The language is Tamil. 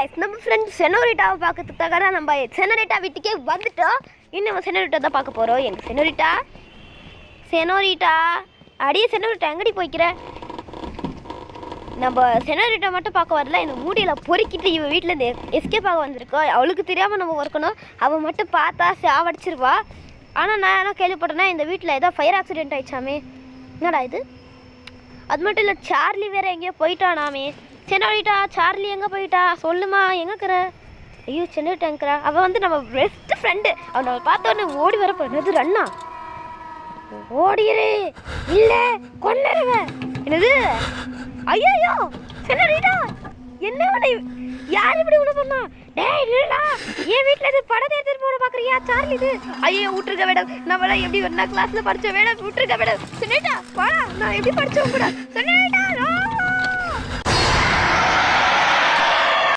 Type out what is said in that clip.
காய்ஸ், நம்ம ஃப்ரெண்ட் செனோரிட்டாவை பார்க்கறதுக்காக தான் நம்ம செனோரிட்டா வீட்டுக்கே வந்துட்டோம். இன்னும் நம்ம செனோரிட்டா தான் பார்க்க போகிறோம். எங்கள் செனோரிட்டா அடியே செனோரிட்டா எங்கடி போய்க்கிற? நம்ம செனோரிட்டா மட்டும் பார்க்க வரல, இந்த மூடியில் பொறுக்கிட்டு இவன் வீட்டிலேருந்து எஸ்கேப் ஆக வந்திருக்கோம். அவளுக்கு தெரியாமல் நம்ம ஒர்க்கணும். அவள் மட்டும் பார்த்தா சாவடிச்சிருவா. ஆனால் நான் என்ன கேள்விப்பட்டேன்னா இந்த வீட்டில் ஏதோ ஃபயர் ஆக்சிடென்ட் ஆயிடுச்சாமே. என்னடா இது? அது மட்டும் இல்லை, சார்லி வேறு எங்கேயோ போயிட்டானாமே. செனோரிட்டா சார்லி எங்கே போயிட்டா? சொல்லுமா, எங்கேக்கிற? ஐயோ செனோரிட்டாங்கிறா. அவள் வந்து நம்ம பெஸ்ட் ஃப்ரெண்டு. அவன் நம்ம பார்த்தோன்னே ஓடி வர போனது ரன்னா. ஓடிரு, இல்லை கொன்னுருவேன். என்னது? ஐயோ செனோரிட்டா, என்ன யார் இப்படி உள்ள பண்ணா? டேய் இல்லடா, என் வீட்டில் இது படத்தை எடுத்துட்டு போட பார்க்குறியா சார்லி? இது ஐயோ விட்டுருக்க மேடம், நம்மளாம் எப்படி ஒன்றா கிளாஸில் படித்தோம் மேடம், விட்டுருக்க மேடம். செனோரிட்டா வாடா, நான் எப்படி படித்தோம் கூட. செனோரிட்டா